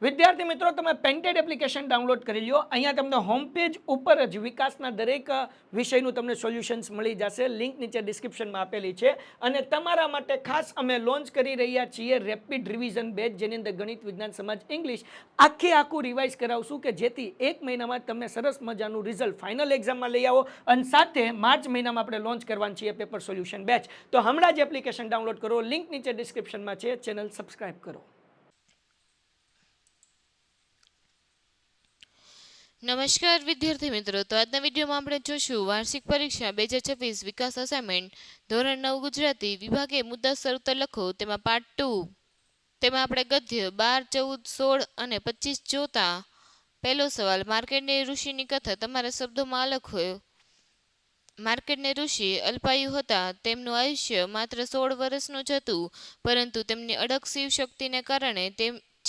વિદ્યાર્થી મિત્રો, તમે પેન્ટેડ એપ્લિકેશન ડાઉનલોડ કરી લો. અહીંયા તમને હોમ પેજ ઉપર જ વિકાસના દરેક વિષયનું તમને સોલ્યુશન્સ મળી જશે. લિંક નીચે ડિસ્ક્રિપ્શનમાં આપેલી છે. અને તમારા માટે ખાસ અમે લોન્ચ કરી રહ્યા છીએ રેપિડ રિવિઝન બેચ, જેની અંદર ગણિત, વિજ્ઞાન, સમાજ, ઇંગ્લિશ આખું રિવાઇઝ કરાવશું કે જેથી એક મહિનામાં તમને સરસ મજાનું રિઝલ્ટ ફાઇનલ એક્ઝામમાં લઈ આવો. અને સાથે માર્ચ મહિનામાં આપણે લોન્ચ કરવાની છીએ પેપર સોલ્યુશન બેચ. તો હમણાં જ એપ્લિકેશન ડાઉનલોડ કરો. લિંક નીચે ડિસ્ક્રિપ્શનમાં છે. ચેનલ સબસ્ક્રાઇબ કરો. નમસ્કાર વિદ્યાર્થી મિત્રો, તો આજના વિડીયોમાં આપણે જોશું વાર્ષિક પરીક્ષા 2026 વિકાસ અસાઇનમેન્ટ ધોરણ 9 ગુજરાતી વિભાગે મુદ્દાસર ઉત્તર લખો. તેમાં પાર્ટ 2, તેમાં આપણે ગદ્ય 12, 14, 16 અને 25 જોતા. પહેલો સવાલ, માર્કંડેય ઋષિની કથા તમારા શબ્દોમાં લખો. માર્કંડેય ઋષિ અલ્પાયુ હતા. તેમનું આયુષ્ય માત્ર 16 વર્ષનું જ હતું, પરંતુ તેમની અડગ શિવ શક્તિને કારણે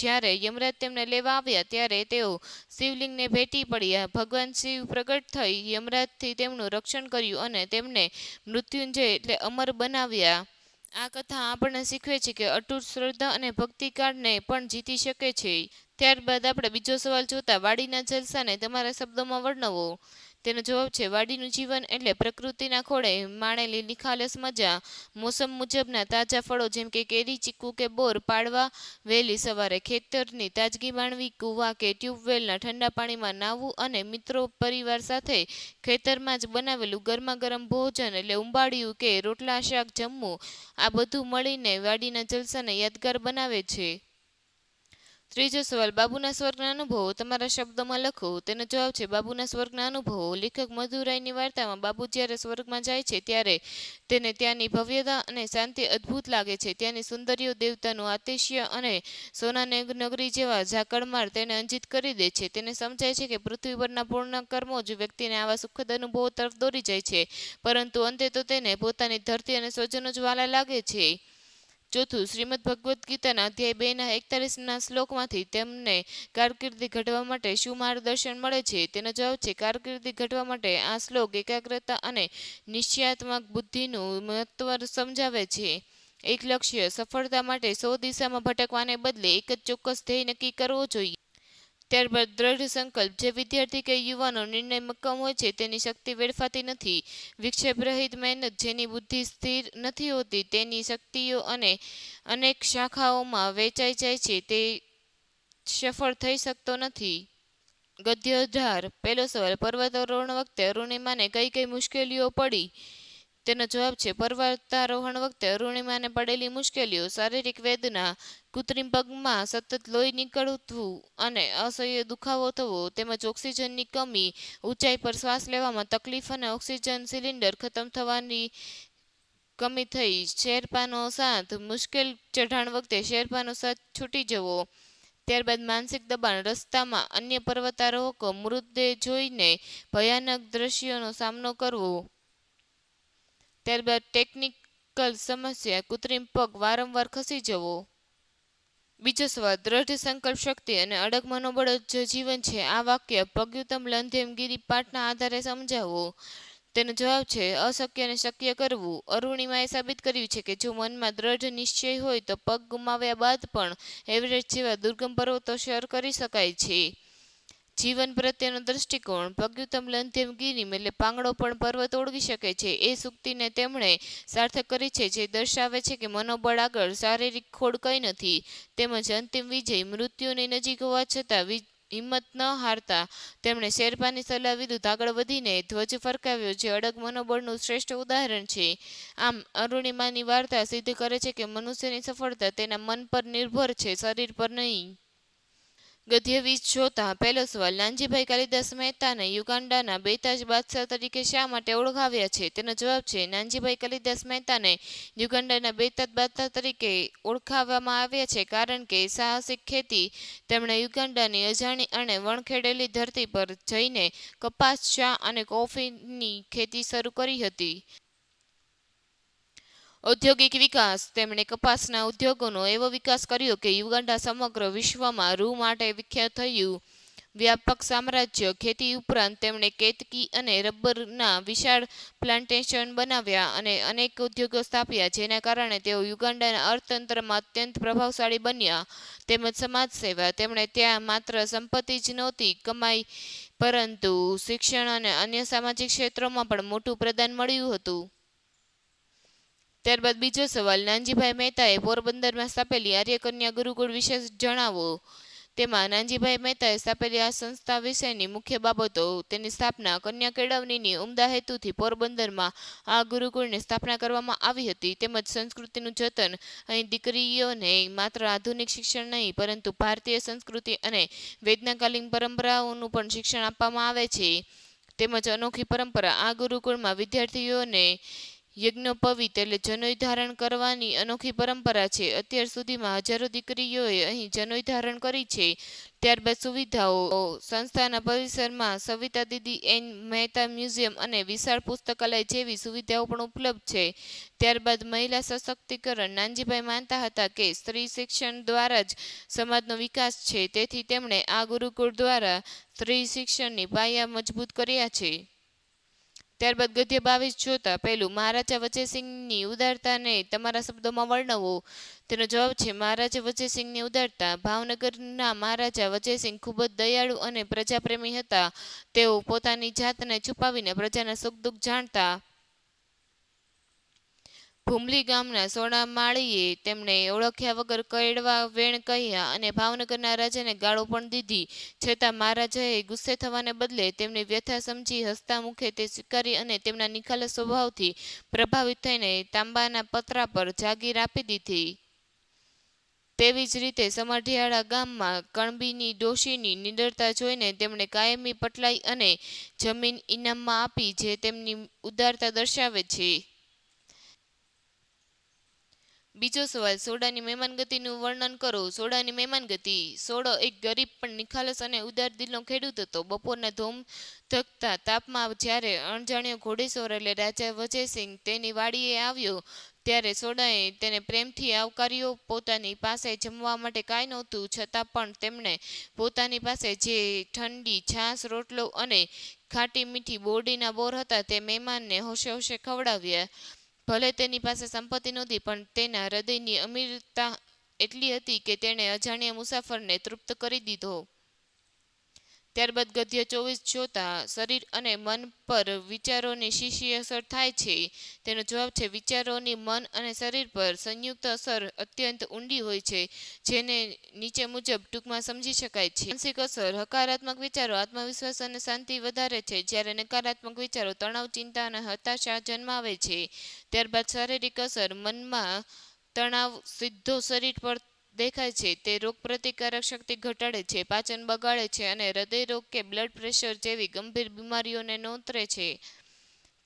જ્યારે યમરાજ તેમને લેવા આવ્યા ત્યારે તેઓ શિવલિંગને ભેટી પડ્યા. ભગવાન શિવ પ્રગટ થઈ યમરાજથી તેમનું રક્ષણ કર્યું અને તેમને મૃત્યુંજય એટલે અમર બનાવ્યા. આ કથા આપણને શીખવે છે કે અતૂટ શ્રદ્ધા અને ભક્તિકાળને પણ જીતી શકે છે. ત્યારબાદ આપણે બીજો સવાલ જોતા, વાડીના જલસાને તમારા શબ્દોમાં વર્ણવો. તેનો જવાબ છે, વાડીનું જીવન એટલે પ્રકૃતિના ખોળે માણેલી નિખાલસ મજા. મોસમ મુજબના તાજા ફળો જેમ કે કેરી, ચીકુ કે બોર પાડવા, વહેલી સવારે ખેતરની તાજગી માણવી, કૂવા કે ટ્યુબવેલના ઠંડા પાણીમાં નાહવું અને મિત્રો પરિવાર સાથે ખેતરમાં જ બનાવેલું ગરમા ગરમ ભોજન એટલે ઉંબાડિયું કે રોટલા શાક જમવું. આ બધું મળીને વાડીના જલસાને યાદગાર બનાવે છે. ત્રીજો સવાલ, બાબુના સ્વર્ગના અનુભવો તમારા શબ્દોમાં લખો. તેનો જવાબ છે, બાબુના સ્વર્ગના અનુભવો. લેખક મધુરાયની વાર્તામાં બાબુ જ્યારે સ્વર્ગમાં જાય છે ત્યારે તેને ત્યાંની ભવ્યતા અને શાંતિ અદ્ભુત લાગે છે. ત્યાંની સુંદરીઓ, દેવતાનું આતિશય અને સોનાની નગરી જેવા ઝાકળમાર તેને અંજિત કરી દે છે. તેને સમજાય છે કે પૃથ્વી પરના પૂર્ણ કર્મો જ વ્યક્તિને આવા સુખદ અનુભવો તરફ દોરી જાય છે, પરંતુ અંતે તો તેને પોતાની ધરતી અને સ્વજનો જ વાલા લાગે છે. ચોથું, શ્રીમદ ભગવદ્ ગીતાના અધ્યાય 2ના 41ના શ્લોકમાંથી તેમને કારકિર્દી ઘડવા માટે શું માર્ગદર્શન મળે છે? તેનો જવાબ છે, કારકિર્દી ઘડવા માટે આ શ્લોક એકાગ્રતા અને નિશ્ચયાત્મક બુદ્ધિનું મહત્વ સમજાવે છે. એક લક્ષ્ય સફળતા માટે 100 દિશામાં ભટકવાને બદલે એક જ ચોક્કસ ધ્યેય નક્કી કરવો જોઈએ. ત્યારબાદ દ્રઢ સંકલ્પ. જે વિદ્યાર્થી કે યુવાનો નિર્ણય મક્કમ હોય છે તેની શક્તિ વેડફાતી નથી. વિક્ષેપ રહિત મહેનત. જેની બુદ્ધિ સ્થિર નથી હોતી તેની શક્તિઓ અને અનેક શાખાઓમાં વહેંચાઈ જાય છે, તે સફળ થઈ શકતો નથી. ગદ્ય 18. પહેલો સવાલ, પર્વતારોહણ વખતે અરુણિમાને કઈ કઈ મુશ્કેલીઓ પડી? તેનો જવાબ છે, પર્વતારોહણ વખતે અરુણિમાને પડેલી મુશ્કેલીઓ: શારીરિક વેદના, કૃત્રિમ પગમાં સતત લોહી નીકળવું અને અસહ્ય દુખાવો થવો, તેમજ ઓક્સિજનની કમી, ઊંચાઈ પર શ્વાસ લેવામાં તકલીફ અને ઓક્સિજન સિલિન્ડર ખતમ થવાની કમી થઈ. શેરપાનો સાથ, મુશ્કેલ ચઢાણ વખતે શેરપાનો સાથ છૂટી જવો. ત્યારબાદ માનસિક દબાણ. રસ્તામાં અન્ય પર્વતારોહકો મૃતદેહ જોઈને ભયાનક દ્રશ્યોનો સામનો કરવો. ત્યારબાદ ટેકનિકલ સમસ્યા, કૃત્રિમ પગ વારંવાર ખસી જવો. બીજો સવાલ, દ્રઢ સંકલ્પ શક્તિ અને અડગ મનોબળ જ જીવન છે. આ વાક્ય પગ્યુત્તમ લંઘ્યમ ગિરિ પાઠના આધારે સમજાવો. તેનો જવાબ છે, અશક્યને શક્ય કરવું. અરુણિમાએ સાબિત કર્યું છે કે જો મનમાં દ્રઢ નિશ્ચય હોય તો પગ ગુમાવ્યા બાદ પણ એવરેસ્ટ જેવા દુર્ગમ પર્વતો સર કરી શકાય છે. જીવન પ્રત્યેનો દ્રષ્ટિકોણ. પગ્યુત્તમ લંઘ્યમ ગિરિમ એટલે પાંગડો પણ પર્વત ઓળંગી શકે છે. એ સૂક્તિને તેમણે સાર્થક કરી છે, જે દર્શાવે છે કે મનોબળ આગળ શારીરિક ખોડ કંઈ નથી. તેમજ અંતિમ વિજય. મૃત્યુની નજીક હોવા છતાં હિંમત ન હારતા તેમણે શેરપાની સલાહ વિરુદ્ધ આગળ વધીને ધ્વજ ફરકાવ્યો, જે અડગ મનોબળનું શ્રેષ્ઠ ઉદાહરણ છે. આમ અરુણિમાની વાર્તા સિદ્ધ કરે છે કે મનુષ્યની સફળતા તેના મન પર નિર્ભર છે, શરીર પર નહીં. ગદ્ય 20 જોતા. પહેલો સવાલ, નાનજીભાઈ કાલિદાસ મહેતાને યુગાન્ડાના બેતાજ બાદશાહ તરીકે શા માટે ઓળખાવ્યા છે? તેનો જવાબ છે, નાનજીભાઈ કાલિદાસ મહેતાને યુગાન્ડાના બેતાજ બાદશાહ તરીકે ઓળખાવવામાં આવ્યા છે કારણ કે સાહસિક ખેતી. તેમણે યુગાન્ડાની અજાણી અને વણખેડેલી ધરતી પર જઈને કપાસ, ચા અને કોફીની ખેતી શરૂ કરી હતી. ઔદ્યોગિક વિકાસ. તેમણે કપાસના ઉદ્યોગોનો એવો વિકાસ કર્યો કે યુગાન્ડા સમગ્ર વિશ્વમાં રૂ માટે વિખ્યાત થયું. વ્યાપક સામ્રાજ્ય. ખેતી ઉપરાંત તેમણે કેતકી અને રબરના વિશાળ પ્લાન્ટેશન બનાવ્યા અને અનેક ઉદ્યોગો સ્થાપ્યા, જેના કારણે તેઓ યુગાન્ડાના અર્થતંત્રમાં અત્યંત પ્રભાવશાળી બન્યા. તેમજ સમાજ સેવા. તેમણે ત્યાં માત્ર સંપત્તિ જ નહોતી કમાઈ, પરંતુ શિક્ષણ અને અન્ય સામાજિક ક્ષેત્રોમાં પણ મોટું પ્રદાન મળ્યું હતું. ત્યારબાદ બીજો સવાલ, નાનજીભાઈ મહેતાએ પોરબંદરમાં સ્થાપેલી આર્યકન્યા ગુરુકુળ વિશે જણાવો. તેમાં નાનજીભાઈ મહેતાએ સ્થાપેલી આ સંસ્થા વિશેની મુખ્ય બાબતો: તેની સ્થાપના. કન્યા કેળવણીની ઉમદા હેતુથી પોરબંદરમાં આ ગુરુકુળની સ્થાપના કરવામાં આવી હતી. તેમજ સંસ્કૃતિનું જતન. અહીં દીકરીઓને માત્ર આધુનિક શિક્ષણ નહીં, પરંતુ ભારતીય સંસ્કૃતિ અને વેદનાકાલીન પરંપરાઓનું પણ શિક્ષણ આપવામાં આવે છે. તેમજ અનોખી પરંપરા. આ ગુરુકુળમાં વિદ્યાર્થીઓને યજ્ઞોપવીત એટલે જનોઈ ધારણ કરવાની અનોખી પરંપરા છે. અત્યાર સુધીમાં હજારો દીકરીઓએ અહીં જનોઈ ધારણ કરી છે. ત્યારબાદ સુવિધાઓ. સંસ્થાના પરિસરમાં સવિતા દીદી એન મહેતા મ્યુઝિયમ અને વિશાળ પુસ્તકાલય જેવી સુવિધાઓ પણ ઉપલબ્ધ છે. ત્યારબાદ મહિલા સશક્તિકરણ. નાનજીભાઈ માનતા હતા કે સ્ત્રી શિક્ષણ દ્વારા જ સમાજનો વિકાસ છે, તેથી તેમણે આ ગુરુકુળ દ્વારા સ્ત્રી શિક્ષણની પાયા મજબૂત કર્યા છે. ત્યારબાદ ગદ્ય 22 જોતા. પહેલું, મહારાજા વજયસિંહની ઉદારતાને તમારા શબ્દોમાં વર્ણવો. તેનો જવાબ છે મહારાજા વજયસિંહની ઉદારતા. ભાવનગરના મહારાજા વજયસિંહ ખૂબ જ દયાળુ અને પ્રજાપ્રેમી હતા. તેઓ પોતાની જાતને છુપાવીને પ્રજાના સુખ દુઃખ જાણતા. ભૂમલી ગામના સોના માળીએ તેમને ઓળખ્યા વગર કડવા વેણ કહ્યા અને ભાવનગરના રાજાને ગાળો પણ દીધી, છતાં મહારાજાએ ગુસ્સે થવાને બદલે તેમની વ્યથા સમજી હસતા મુખે તે સ્વીકારી અને તેમના નિખાલસ સ્વભાવથી પ્રભાવિત થઈને તાંબાના પતરા પર જાગીર આપી દીધી. તેવી જ રીતે સમઢિયાળા ગામમાં કણબીની ડોશીની નિડરતા જોઈને તેમણે કાયમી પટલાઈ અને જમીન ઇનામમાં આપી, જે તેમની ઉદારતા દર્શાવે છે. બીજો સવાલ, સોડાની મહેમાનગતિનું વર્ણન કરો. સોડાની મહેમાનગતિ. સોડો એક ગરીબ પણ નિખાલસ અને ઉદાર દિલનો ખેડૂત હતો. બપોરના ધોમધકતા તાપમાં જ્યારે અણજાણ્યો ઘોડેસવાર એટલે રાજા વજયસિંહ તેની વાડીએ આવ્યો, ત્યારે સોડાએ તેને પ્રેમથી આવકાર્યો. પોતાની પાસે જમવા માટે કાંઈ નહોતું, છતાં પણ તેમણે પોતાની પાસે જે ઠંડી છાશ, રોટલો અને ખાટી મીઠી બોરડીના બોર હતા તે મહેમાનને હોશે હોશે ખવડાવ્યા. ભલે તેની પાસે સંપત્તિ નહોતી, પણ તેના હૃદયની અમીરતા એટલી હતી કે તેણે અજાણ્યા મુસાફરને તૃપ્ત કરી દીધો. ત્યારબાદ ગદ્ય 24 જોતા. શરીર અને મન પર વિચારોની શી અસર થાય છે? તેનો જવાબ છે વિચારોની મન અને શરીર પર સંયુક્ત અસર અત્યંત ઊંડી હોય છે, જેને નીચે મુજબ ટૂંકમાં સમજી શકાય છે. માનસિક અસર. હકારાત્મક વિચારો આત્મવિશ્વાસ અને શાંતિ વધારે છે, જ્યારે નકારાત્મક વિચારો તણાવ, ચિંતા અને હતાશા જન્માવે છે. ત્યારબાદ શારીરિક અસર. મનમાં તણાવ સીધો શરીર પર દેખાય છે. તે રોગપ્રતિકારક શક્તિ ઘટાડે છે, પાચન બગાડે છે અને હૃદયરોગ કે બ્લડ પ્રેશર જેવી ગંભીર બીમારીઓને નોતરે છે.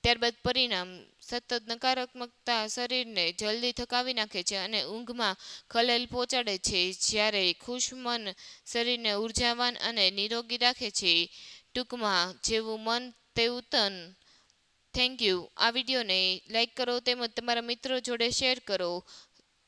ત્યારબાદ પરિણામ. સતત નકારાત્મકતા શરીરને જલ્દી થકાવી નાખે છે અને ઊંઘમાં ખલેલ પહોંચાડે છે, જ્યારે ખુશ મન શરીરને ઉર્જાવાન અને નિરોગી રાખે છે. ટૂંકમાં જેવું મન તેવું તન. Thank you. આ વિડીયોને લાઇક કરો તેમજ તમારા મિત્રો જોડે શેર કરો.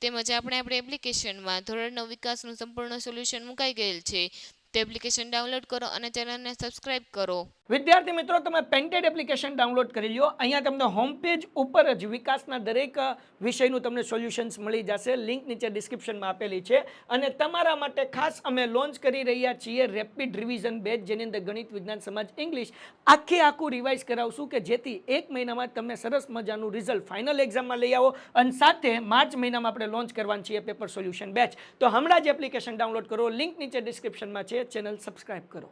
તેમજ આપણી એપ્લિકેશનમાં ધોરણ 9 વિકાસનું સંપૂર્ણ સોલ્યુશન મુકાઈ ગયેલ છે. તે એપ્લિકેશન ડાઉનલોડ કરો અને ચેનલને સબસ્ક્રાઇબ કરો. વિદ્યાર્થી મિત્રો, તમે પેન્ટેડ એપ્લિકેશન ડાઉનલોડ કરી લો. અહીંયા તમને હોમ પેજ ઉપર જ વિકાસના દરેક વિષયનું તમને સોલ્યુશન્સ મળી જશે. લિંક નીચે ડિસ્ક્રિપ્શનમાં આપેલી છે. અને તમારા માટે ખાસ અમે લોન્ચ કરી રહ્યા છીએ રેપિડ રિવિઝન બેચ, જેની અંદર ગણિત, વિજ્ઞાન, સમાજ, ઇંગ્લિશ આખું રિવાઇઝ કરાવશું, કે જેથી 1 મહિનામાં તમને સરસ મજાનું રિઝલ્ટ ફાઇનલ એક્ઝામમાં લઈ આવો. અને સાથે માર્ચ મહિનામાં આપણે લોન્ચ કરવાની છીએ પેપર સોલ્યુશન બેચ. તો હમણાં જ એપ્લિકેશન ડાઉનલોડ કરો. લિંક નીચે ડિસ્ક્રિપ્શનમાં છે. ચેનલ સબસ્ક્રાઇબ કરો.